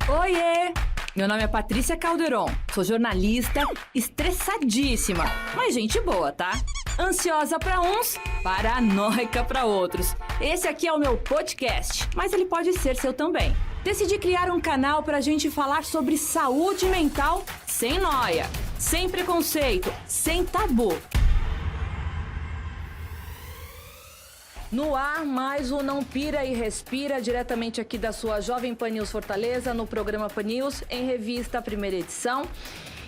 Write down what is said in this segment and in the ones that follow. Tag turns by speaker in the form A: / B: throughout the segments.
A: Oiê! Meu nome é Patrícia Calderon, sou jornalista, estressadíssima, mas gente boa, tá? Ansiosa pra uns, paranoica pra outros. Esse aqui é o meu podcast, mas ele pode ser seu também. Decidi criar um canal pra gente falar sobre saúde mental sem noia, sem preconceito, sem tabu. No ar, mais um Não Pira e Respira, diretamente aqui da sua Jovem Pan News Fortaleza, no programa Pan News, em revista, primeira edição.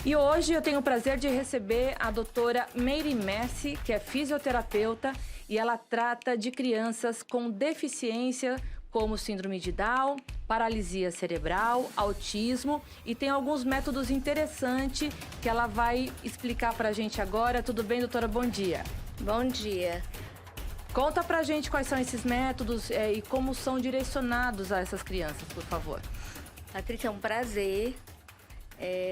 A: E hoje eu tenho o prazer de receber a doutora Meire Messi, que é fisioterapeuta, e ela trata de crianças com deficiência, como síndrome de Down, paralisia cerebral, autismo, e tem alguns métodos interessantes que ela vai explicar pra gente agora. Tudo bem, doutora? Bom dia.
B: Bom dia.
A: Conta pra gente quais são esses métodos e como são direcionados a essas crianças, por favor.
B: Patrícia, é um prazer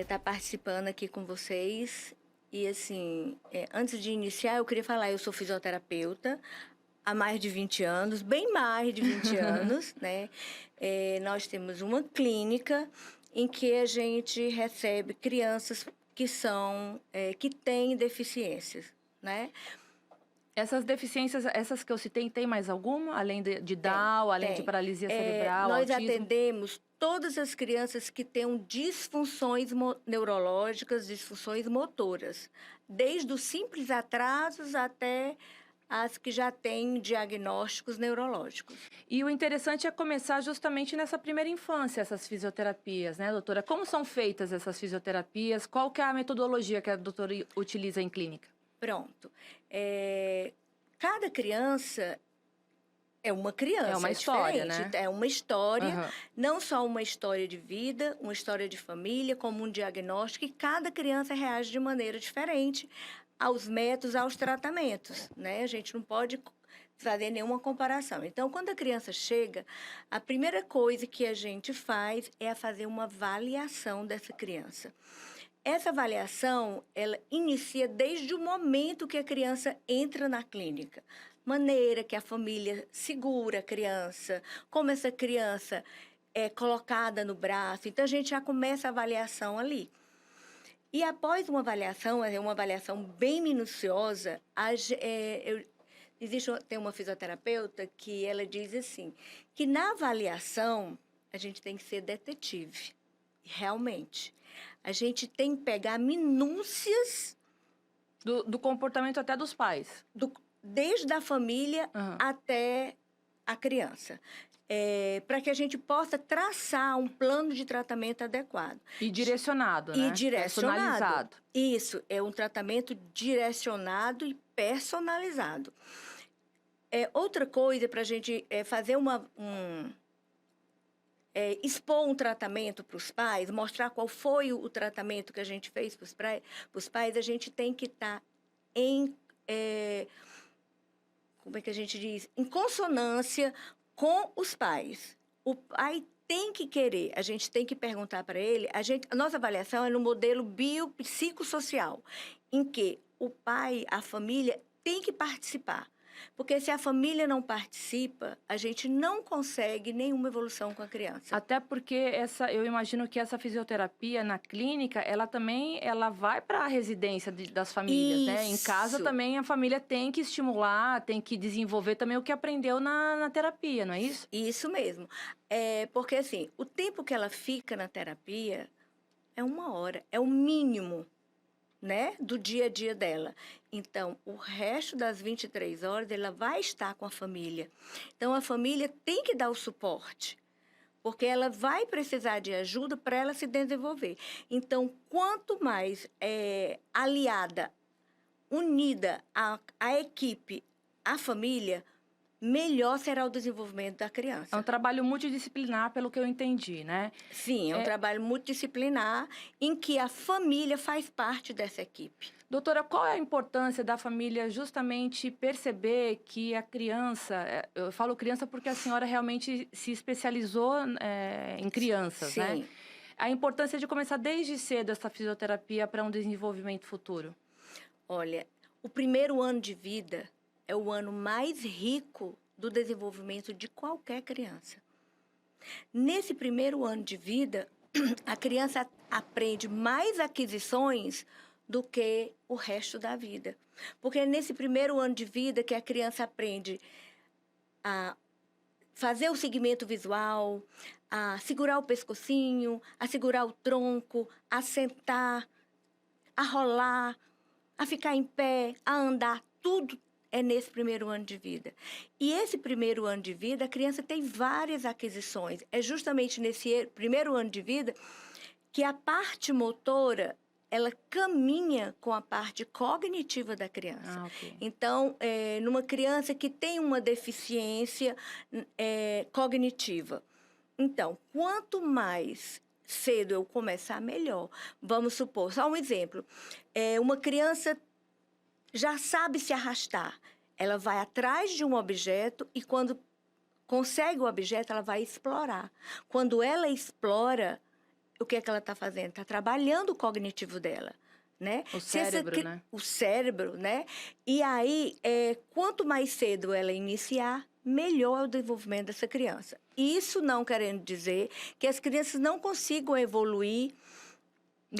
B: estar participando aqui com vocês. E assim, antes de iniciar, eu queria falar, eu sou fisioterapeuta há mais de 20 anos, bem mais de 20 anos, né? Nós temos uma clínica em que a gente recebe crianças que têm deficiências, né?
A: Essas deficiências, essas que eu citei, tem mais alguma? Além de Down, além de paralisia cerebral,
B: nós
A: autismo?
B: atendemos todas as crianças que tenham disfunções neurológicas, disfunções motoras. Desde os simples atrasos até as que já têm diagnósticos neurológicos.
A: E o interessante é começar justamente nessa primeira infância, essas fisioterapias, né, doutora? Como são feitas essas fisioterapias? Qual que é a metodologia que a doutora utiliza em clínica?
B: Pronto. Cada criança é uma criança.
A: É uma história,
B: diferente.
A: né?
B: É uma história, não só uma história de vida, uma história de família, como um diagnóstico, e cada criança reage de maneira diferente aos métodos, aos tratamentos, né? A gente não pode fazer nenhuma comparação. Então, quando a criança chega, a primeira coisa que a gente faz é fazer uma avaliação dessa criança. Essa avaliação, ela inicia desde o momento que a criança entra na clínica. Maneira que a família segura a criança, como essa criança é colocada no braço. Então, a gente já começa a avaliação ali. E após uma avaliação bem minuciosa, tem uma fisioterapeuta que ela diz assim, que na avaliação a gente tem que ser detetive. Realmente. A gente tem que pegar minúcias...
A: Do comportamento até dos pais.
B: Desde a família até a criança. Para que a gente possa traçar um plano de tratamento adequado.
A: E direcionado, né?
B: E direcionado.
A: Personalizado.
B: Isso, é um tratamento direcionado e personalizado. Outra coisa para a gente fazer expor um tratamento para os pais, mostrar qual foi o tratamento que a gente fez para os pais, a gente tem que estar como é que a gente diz? Em consonância com os pais. O pai tem que querer, a gente tem que perguntar para ele, a nossa avaliação é no modelo biopsicossocial, em que o pai, a família, tem que participar. Porque se a família não participa, a gente não consegue nenhuma evolução com a criança.
A: Até porque eu imagino que essa fisioterapia na clínica, ela vai para a residência das famílias,
B: Isso.
A: Né? Em casa também a família tem que estimular, tem que desenvolver também o que aprendeu na terapia, não é isso?
B: Isso mesmo. Porque assim, o tempo que ela fica na terapia é 1 hora, é o mínimo, né, do dia a dia dela. Então, o resto das 23 horas, ela vai estar com a família. Então, a família tem que dar o suporte, porque ela vai precisar de ajuda para ela se desenvolver. Então, quanto mais aliada, unida à equipe, à família, melhor será o desenvolvimento da criança.
A: É um trabalho multidisciplinar, pelo que eu entendi, né?
B: Sim, é um trabalho multidisciplinar em que a família faz parte dessa equipe.
A: Doutora, qual é a importância da família justamente perceber que a criança... Eu falo criança porque a senhora realmente se especializou em crianças,
B: Sim.
A: Né? A importância de começar desde cedo essa fisioterapia para um desenvolvimento futuro?
B: Olha, o primeiro ano de vida é o ano mais rico do desenvolvimento de qualquer criança. Nesse primeiro ano de vida, a criança aprende mais aquisições do que o resto da vida. Porque é nesse primeiro ano de vida que a criança aprende a fazer o segmento visual, a segurar o pescocinho, a segurar o tronco, a sentar, a rolar, a ficar em pé, a andar, tudo é nesse primeiro ano de vida. E esse primeiro ano de vida, a criança tem várias aquisições. É justamente nesse primeiro ano de vida que a parte motora, ela caminha com a parte cognitiva da criança.
A: Ok.
B: Então, numa criança que tem uma deficiência cognitiva. Então, quanto mais cedo eu começar, melhor. Vamos supor, só um exemplo. Uma criança já sabe se arrastar. Ela vai atrás de um objeto e quando consegue o objeto, ela vai explorar. Quando ela explora, o que é que ela está fazendo? Está trabalhando o cognitivo dela, né?
A: O cérebro, né?
B: O cérebro, né? E aí, quanto mais cedo ela iniciar, melhor é o desenvolvimento dessa criança. Isso não querendo dizer que as crianças não consigam evoluir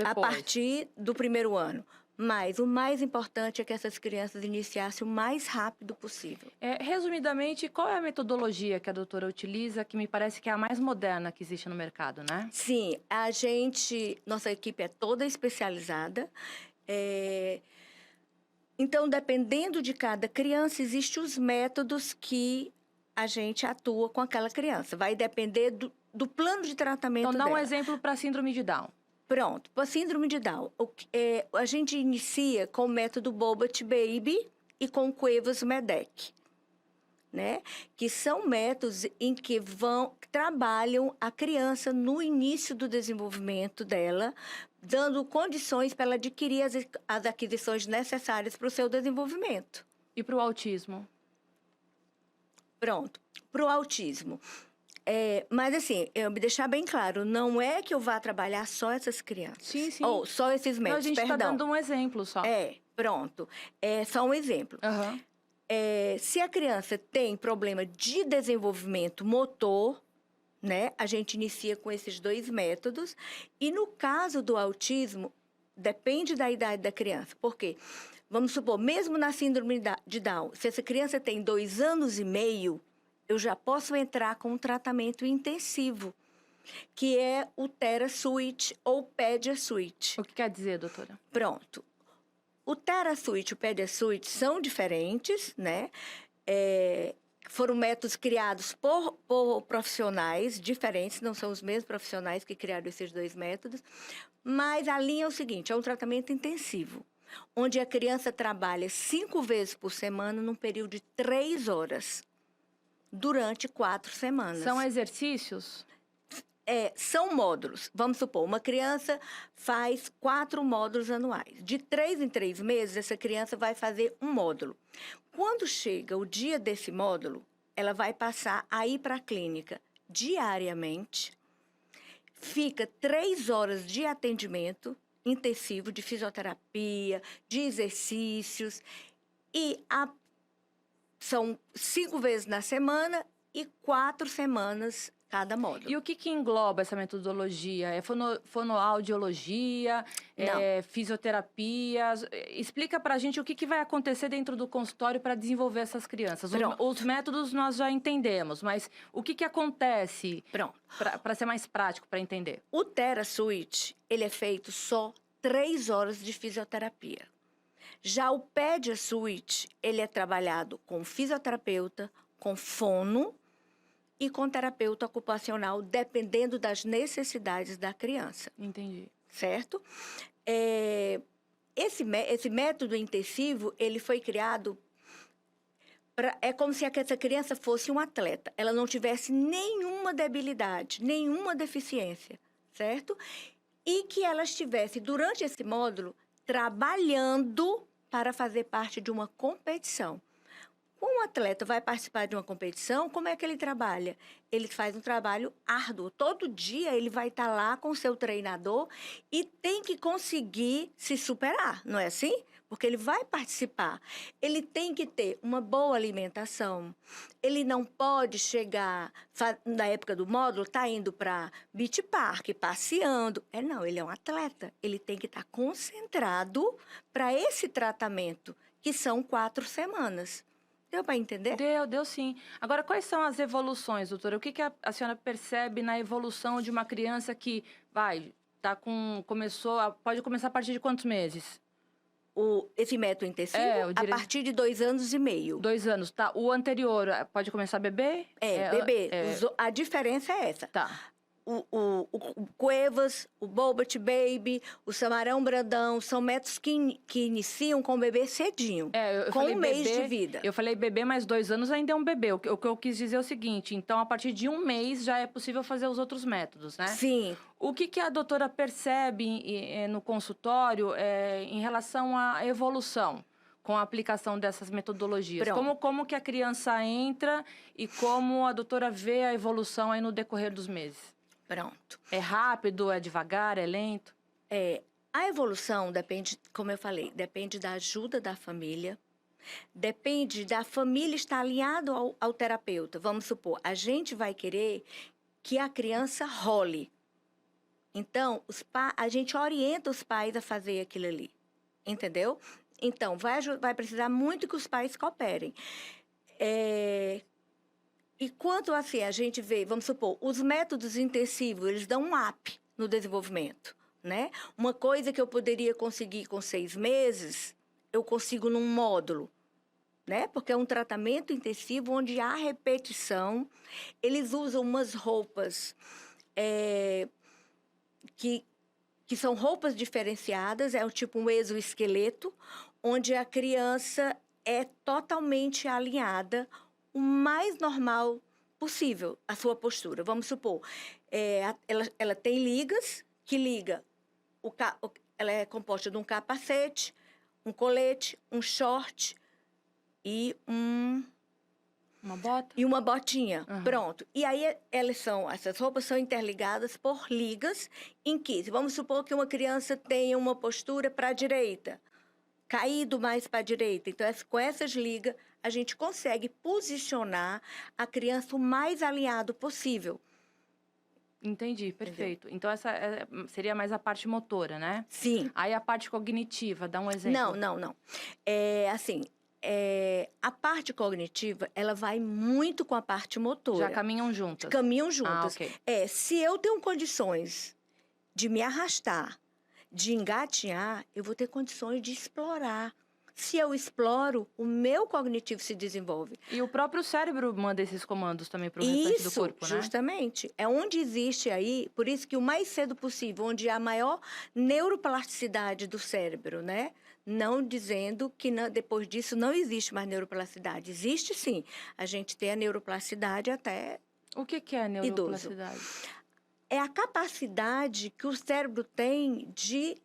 B: a partir do primeiro ano. Mas o mais importante é que essas crianças iniciassem o mais rápido possível.
A: Resumidamente, qual é a metodologia que a doutora utiliza, que me parece que é a mais moderna que existe no mercado, né?
B: Sim, nossa equipe é toda especializada. Então, dependendo de cada criança, existem os métodos que a gente atua com aquela criança. Vai depender do plano de tratamento dela.
A: Então, dá um exemplo para a síndrome de Down.
B: Pronto, para a síndrome de Down, a gente inicia com o método Bobat Baby e com o Cuevas-Medeck, né? Que são métodos em que trabalham a criança no início do desenvolvimento dela, dando condições para ela adquirir as aquisições necessárias para o seu desenvolvimento.
A: E para o autismo?
B: Pronto, para o autismo. Mas assim, eu me deixar bem claro, não é que eu vá trabalhar só essas crianças.
A: Sim, sim.
B: Ou só esses métodos,
A: a gente está dando um exemplo só.
B: Pronto. É só um exemplo.
A: Uhum.
B: Se a criança tem problema de desenvolvimento motor, né, a gente inicia com esses 2 métodos. E no caso do autismo, depende da idade da criança. Por quê? Vamos supor, mesmo na síndrome de Down, se essa criança tem 2 anos e meio, eu já posso entrar com um tratamento intensivo, que é o TheraSwitch ou PediaSwitch.
A: O que quer dizer, doutora?
B: Pronto. O TheraSwitch e o PediaSwitch são diferentes, né? Foram métodos criados por profissionais diferentes, não são os mesmos profissionais que criaram esses 2 métodos, mas a linha é o seguinte, é um tratamento intensivo, onde a criança trabalha 5 vezes por semana num período de 3 horas. Durante 4 semanas.
A: São exercícios?
B: São módulos. Vamos supor, uma criança faz 4 módulos anuais. De 3 em 3 meses, essa criança vai fazer um módulo. Quando chega o dia desse módulo, ela vai passar a ir para a clínica diariamente. Fica 3 horas de atendimento intensivo, de fisioterapia, de exercícios. E são 5 vezes na semana e 4 semanas cada módulo.
A: E o que engloba essa metodologia? É fonoaudiologia? É fisioterapia? Explica pra gente o que vai acontecer dentro do consultório para desenvolver essas crianças. Os métodos nós já entendemos, mas o que acontece para ser mais prático, para entender?
B: O TheraSwitch, ele é feito só 3 horas de fisioterapia. Já o PediaSwitch, ele é trabalhado com fisioterapeuta, com fono e com terapeuta ocupacional, dependendo das necessidades da criança.
A: Entendi.
B: Certo? Esse método intensivo, ele foi criado... É como se essa criança fosse um atleta. Ela não tivesse nenhuma debilidade, nenhuma deficiência, certo? E que ela estivesse, durante esse módulo, trabalhando para fazer parte de uma competição. Quando um atleta vai participar de uma competição, como é que ele trabalha? Ele faz um trabalho árduo. Todo dia ele vai estar lá com o seu treinador e tem que conseguir se superar, não é assim? porque ele vai participar. Ele tem que ter uma boa alimentação. Ele não pode chegar, na época do módulo, tá indo para Beach Park, passeando. Não, ele é um atleta. Ele tem que estar concentrado para esse tratamento, que são 4 semanas. Deu para entender?
A: Deu sim. Agora, quais são as evoluções, doutora? O que a senhora percebe na evolução de uma criança que pode começar a partir de quantos meses?
B: Esse método intensivo, a partir de 2 anos e meio.
A: 2 anos, tá. O anterior, pode começar a beber?
B: Beber. A diferença é essa.
A: Tá.
B: O Cuevas, o Bobot Baby, o Samarão Brandão, são métodos que iniciam com o bebê cedinho,
A: eu
B: com
A: falei
B: 1 mês
A: bebê,
B: de vida.
A: Eu falei bebê, mas 2 anos ainda é um bebê. O que eu quis dizer é o seguinte, então, a partir de 1 mês já é possível fazer os outros métodos, né?
B: Sim.
A: O que a doutora percebe no consultório em relação à evolução com a aplicação dessas metodologias? Como que a criança entra e como a doutora vê a evolução aí no decorrer dos meses?
B: Pronto.
A: É rápido, é devagar, é lento?
B: A evolução depende, como eu falei, depende da ajuda da família, depende da família estar alinhada ao terapeuta. Vamos supor, a gente vai querer que a criança role. Então, a gente orienta os pais a fazer aquilo ali, entendeu? Então, vai precisar muito que os pais cooperem. E quanto assim, a gente vê, vamos supor, os métodos intensivos, eles dão um up no desenvolvimento, né? Uma coisa que eu poderia conseguir com 6 meses, eu consigo num módulo, né? Porque é um tratamento intensivo onde há repetição. Eles usam umas roupas que são roupas diferenciadas, tipo um exoesqueleto, onde a criança é totalmente alinhada, o mais normal possível, a sua postura. Vamos supor, ela tem ligas, que liga, ela é composta de um capacete, um colete, um short e
A: uma bota?
B: E uma botinha, pronto. E aí, essas roupas são interligadas por ligas em que, vamos supor que uma criança tenha uma postura para a direita, caído mais para a direita. Então, com essas ligas, a gente consegue posicionar a criança o mais alinhado possível.
A: Entendi, perfeito. Entendeu? Então, essa seria mais a parte motora, né?
B: Sim.
A: Aí, a parte cognitiva, dá um exemplo.
B: Não. A parte cognitiva, ela vai muito com a parte motora.
A: Já caminham juntas?
B: Caminham juntas.
A: Ok.
B: Se eu tenho condições de me arrastar, de engatinhar, eu vou ter condições de explorar. Se eu exploro, o meu cognitivo se desenvolve.
A: E o próprio cérebro manda esses comandos também para o restante do corpo, né?
B: Justamente. É onde existe aí, por isso que o mais cedo possível, onde há a maior neuroplasticidade do cérebro, né? Não dizendo que depois disso não existe mais neuroplasticidade. Existe sim. A gente tem a neuroplasticidade até
A: O que é a neuroplasticidade?
B: Idoso. É a capacidade que o cérebro tem de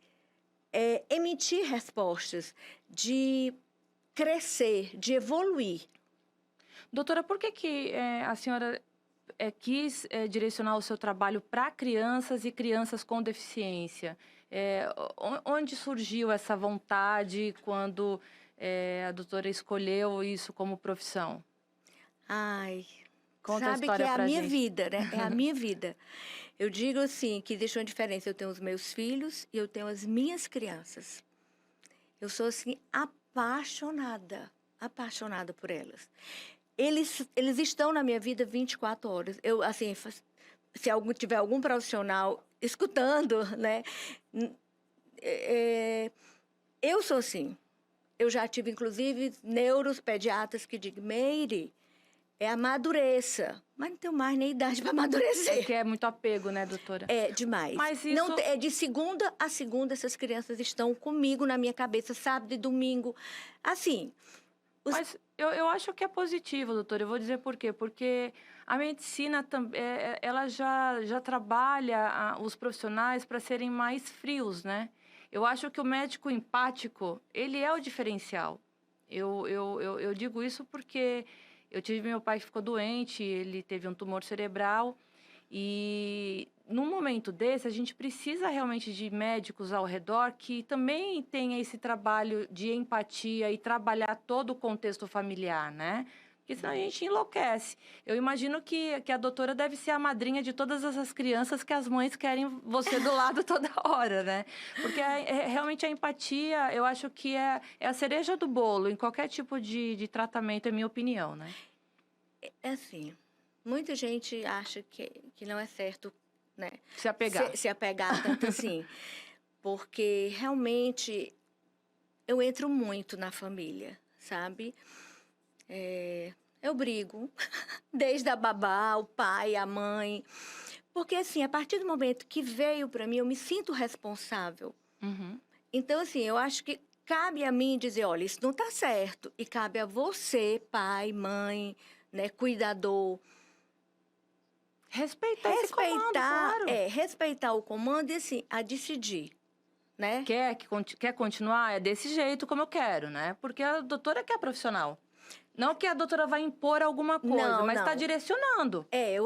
B: emitir respostas, de crescer, de evoluir.
A: Doutora, por que a senhora quis direcionar o seu trabalho para crianças e crianças com deficiência? Onde surgiu essa vontade quando a doutora escolheu isso como profissão? Conta a
B: Sabe
A: história
B: que é a
A: pra
B: minha
A: gente.
B: vida, né? É a minha vida. Eu digo assim, que existe uma diferença. Eu tenho os meus filhos e eu tenho as minhas crianças. Eu sou, assim, apaixonada por elas. Eles estão na minha vida 24 horas. Eu, assim, se tiver algum profissional escutando, né? Eu sou assim. Eu já tive, inclusive, neuropediatras que dizem, Meire, amadureça. Mas não tenho mais nem idade para amadurecer.
A: É que é muito apego, né, doutora?
B: É demais.
A: Mas isso...
B: Não, de segunda a segunda, essas crianças estão comigo na minha cabeça, sábado e domingo. Assim...
A: Mas eu acho que é positivo, doutora. Eu vou dizer por quê. Porque a medicina, ela já trabalha os profissionais para serem mais frios, né? Eu acho que o médico empático, ele é o diferencial. Eu digo isso porque eu tive meu pai que ficou doente, ele teve um tumor cerebral. E num momento momento desse, a gente precisa realmente de médicos ao redor que também tenha esse trabalho de empatia e trabalhar todo o contexto familiar, né? Porque senão a gente enlouquece. Eu imagino que a doutora deve ser a madrinha de todas essas crianças que as mães querem você do lado toda hora, né? Porque realmente a empatia, eu acho que é a cereja do bolo em qualquer tipo de tratamento, é minha opinião, né?
B: É assim, muita gente acha que não é certo, né?
A: Se apegar.
B: Se apegar tanto assim. Porque realmente eu entro muito na família, sabe? Eu brigo, desde a babá, o pai, a mãe. Porque, assim, a partir do momento que veio para mim, eu me sinto responsável.
A: Uhum.
B: Então, assim, eu acho que cabe a mim dizer, olha, isso não está certo. E cabe a você, pai, mãe, né, cuidador,
A: Respeitar esse comando, claro.
B: respeitar o comando e, assim, a decidir, né?
A: Quer continuar? É desse jeito como eu quero, né? Porque a doutora que é profissional. Não que a doutora vai impor alguma coisa,
B: Não,
A: mas está
B: não.
A: direcionando.
B: Eu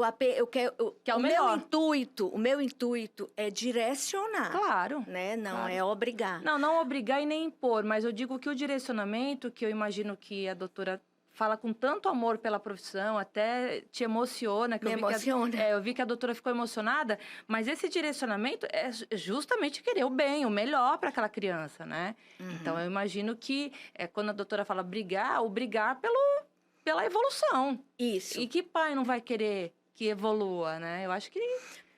B: quero.
A: Que é o
B: meu
A: melhor.
B: o meu intuito é direcionar.
A: Claro.
B: Né? Não
A: Claro.
B: é obrigar.
A: Não obrigar e nem impor, mas eu digo que o direcionamento, que eu imagino que a doutora fala com tanto amor pela profissão, até te emociona. Que
B: Me emociona.
A: Eu vi que a doutora ficou emocionada, mas esse direcionamento é justamente querer o bem, o melhor para aquela criança, né?
B: Uhum.
A: Então, eu imagino que quando a doutora fala brigar, o brigar pela evolução.
B: Isso.
A: E que pai não vai querer que evolua, né? Eu acho que...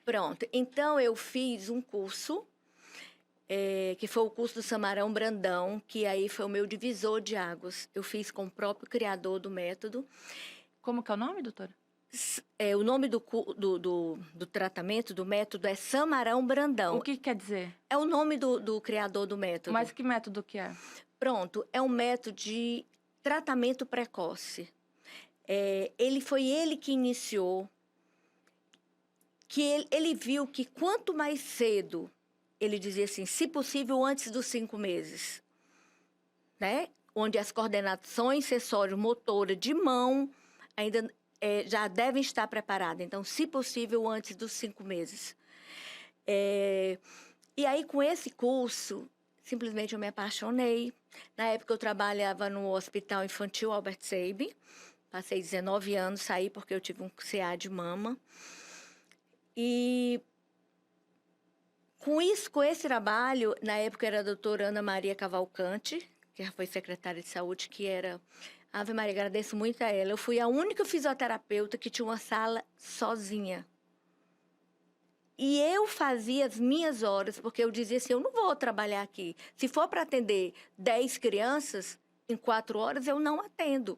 B: Pronto. Então, eu fiz um curso, que foi o curso do Samarão Brandão, que aí foi o meu divisor de águas. Eu fiz com o próprio criador do método.
A: Como que é o nome, doutora?
B: O nome do tratamento, do método, é Samarão Brandão.
A: O que quer dizer?
B: É o nome do criador do método.
A: Mas que método que é?
B: Pronto, é um método de tratamento precoce. Foi ele que iniciou, que ele viu que quanto mais cedo, ele dizia assim, se possível antes dos 5 meses, né? Onde as coordenações sensório-motoras de mão ainda já devem estar preparadas. Então, se possível antes dos 5 meses. E aí, com esse curso, simplesmente eu me apaixonei. Na época, eu trabalhava no Hospital Infantil Albert Sabin. Passei 19 anos, saí porque eu tive um CA de mama. E com esse trabalho, na época era a doutora Ana Maria Cavalcante, que foi secretária de saúde, que era... Ave Maria, agradeço muito a ela. Eu fui a única fisioterapeuta que tinha uma sala sozinha. E eu fazia as minhas horas, porque eu dizia assim, eu não vou trabalhar aqui. Se for para atender 10 crianças, em 4 horas, eu não atendo.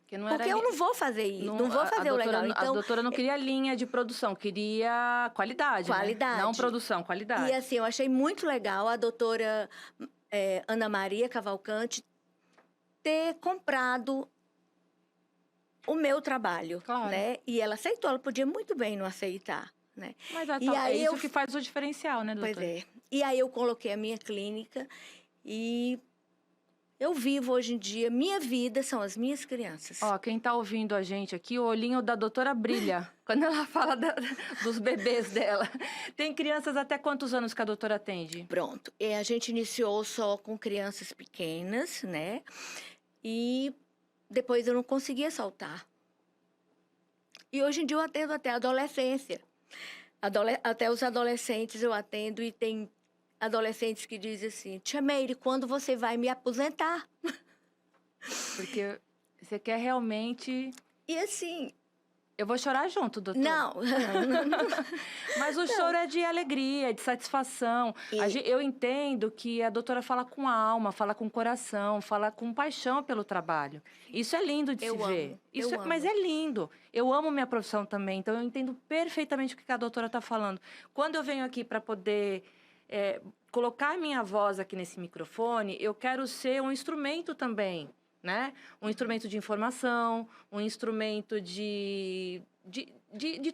B: Porque eu não vou fazer isso, não vou fazer o legal. Então,
A: a doutora não queria linha de produção, queria qualidade,
B: qualidade.
A: Né? Não produção, qualidade.
B: E assim, eu achei muito legal a doutora Ana Maria Cavalcante ter comprado o meu trabalho,
A: claro.
B: Né? E ela aceitou, ela podia muito bem não aceitar, né?
A: Mas é isso que faz o diferencial, né, doutora?
B: Pois é. E aí eu coloquei a minha clínica e... Eu vivo hoje em dia, minha vida são as minhas crianças.
A: Ó, quem tá ouvindo a gente aqui, o olhinho da doutora brilha quando ela fala dos bebês dela. Tem crianças até quantos anos que a doutora atende?
B: Pronto. E a gente iniciou só com crianças pequenas, né? E depois eu não conseguia soltar. E hoje em dia eu atendo até a adolescência. Até os adolescentes eu atendo e tem... adolescentes que dizem assim, Tia Meire, quando você vai me aposentar?
A: Porque você quer realmente...
B: E assim...
A: Eu vou chorar junto, doutora.
B: Não.
A: Mas o choro é de alegria, de satisfação. Eu entendo que a doutora fala com a alma, fala com o coração, fala com paixão pelo trabalho. Isso é lindo de se ver. Mas é lindo. Eu amo minha profissão também, então eu entendo perfeitamente o que a doutora está falando. Quando eu venho aqui para poder... colocar minha voz aqui nesse microfone, eu quero ser um instrumento também, né? Um instrumento de informação, um instrumento de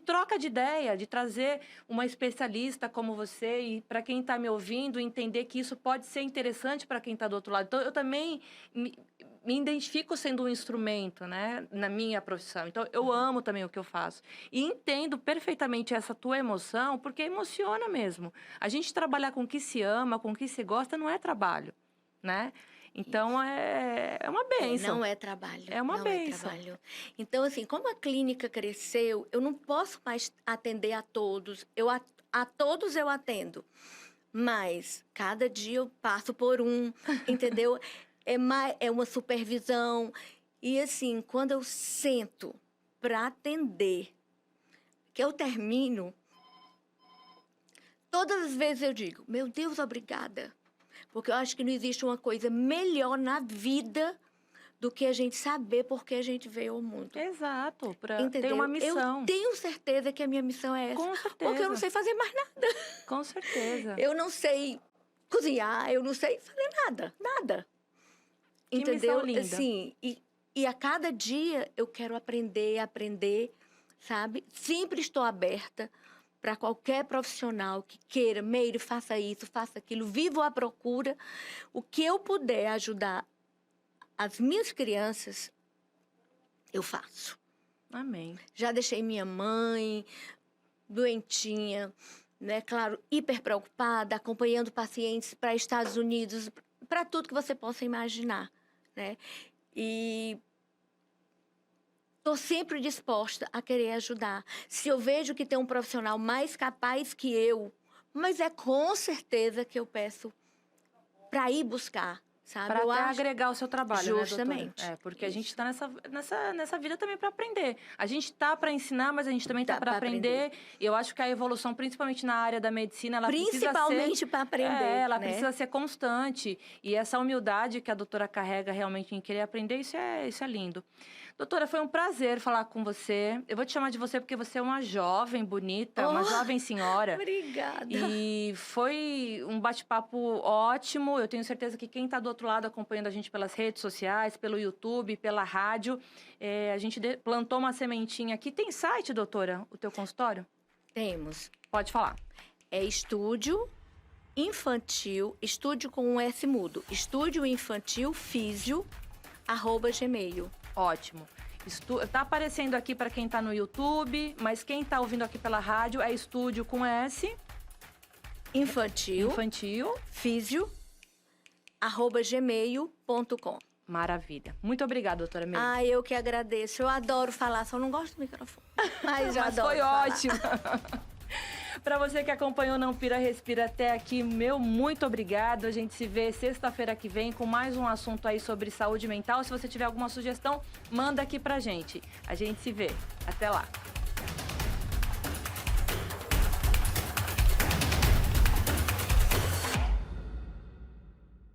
A: troca de ideia, de trazer uma especialista como você e para quem está me ouvindo entender que isso pode ser interessante para quem está do outro lado. Então, eu também me identifico sendo um instrumento, né, na minha profissão. Então, eu amo também o que eu faço. E entendo perfeitamente essa tua emoção, porque emociona mesmo. A gente trabalhar com o que se ama, com o que se gosta, não é trabalho, né? Então, é uma bênção.
B: Não é trabalho.
A: É uma
B: não
A: bênção.
B: É trabalho. Então, assim, como a clínica cresceu, eu não posso mais atender a todos. A todos eu atendo. Mas, cada dia eu passo por um, entendeu? É uma supervisão. E, assim, quando eu sento para atender, que eu termino, todas as vezes eu digo, meu Deus, obrigada. Porque eu acho que não existe uma coisa melhor na vida do que a gente saber por que a gente veio ao mundo.
A: Exato, para ter
B: Entendeu?
A: uma missão.
B: Eu tenho certeza que a minha missão é essa.
A: Com certeza.
B: Porque eu não sei fazer mais nada.
A: Com certeza.
B: Eu não sei cozinhar, eu não sei fazer nada. Nada.
A: Que
B: Entendeu?
A: missão linda.
B: Assim, e a cada dia eu quero aprender, sabe? Sempre estou aberta para qualquer profissional que queira, Meire, faça isso, faça aquilo, vivo à procura. O que eu puder ajudar as minhas crianças, eu faço.
A: Amém.
B: Já deixei minha mãe doentinha, né? Claro, hiper preocupada, acompanhando pacientes para Estados Unidos, para tudo que você possa imaginar, né? E estou sempre disposta a querer ajudar. Se eu vejo que tem um profissional mais capaz que eu, mas é com certeza que eu peço para ir buscar, sabe?
A: Para até agregar o seu trabalho,
B: justamente.
A: Né, doutora? Porque isso. A gente está nessa vida também para aprender. A gente está para ensinar, mas a gente também está para aprender. E eu acho que a evolução, principalmente na área da medicina, ela
B: principalmente para aprender.
A: Ela precisa ser constante. E essa humildade que a doutora carrega realmente em querer aprender, isso é lindo. Doutora, foi um prazer falar com você. Eu vou te chamar de você porque você é uma jovem bonita, uma jovem senhora.
B: Obrigada.
A: E foi um bate-papo ótimo. Eu tenho certeza que quem está do outro lado acompanhando a gente pelas redes sociais, pelo YouTube, pela rádio, a gente plantou uma sementinha aqui. Tem site, doutora, o teu consultório?
B: Temos.
A: Pode falar.
B: É Estúdio Infantil, estúdio com um S mudo, Estúdio Infantil Físio, @gmail.
A: Ótimo. Tá aparecendo aqui para quem tá no YouTube, mas quem tá ouvindo aqui pela rádio é estúdio com S.
B: Infantil. Físio, @gmail.com.
A: Maravilha. Muito obrigada, doutora Meire.
B: Eu que agradeço. Eu adoro falar, só não gosto do microfone. Mas eu adoro
A: foi
B: falar.
A: Ótimo. Para você que acompanhou Não Pira, Respira até aqui, meu muito obrigado. A gente se vê sexta-feira que vem com mais um assunto aí sobre saúde mental. Se você tiver alguma sugestão, manda aqui pra gente. A gente se vê. Até lá.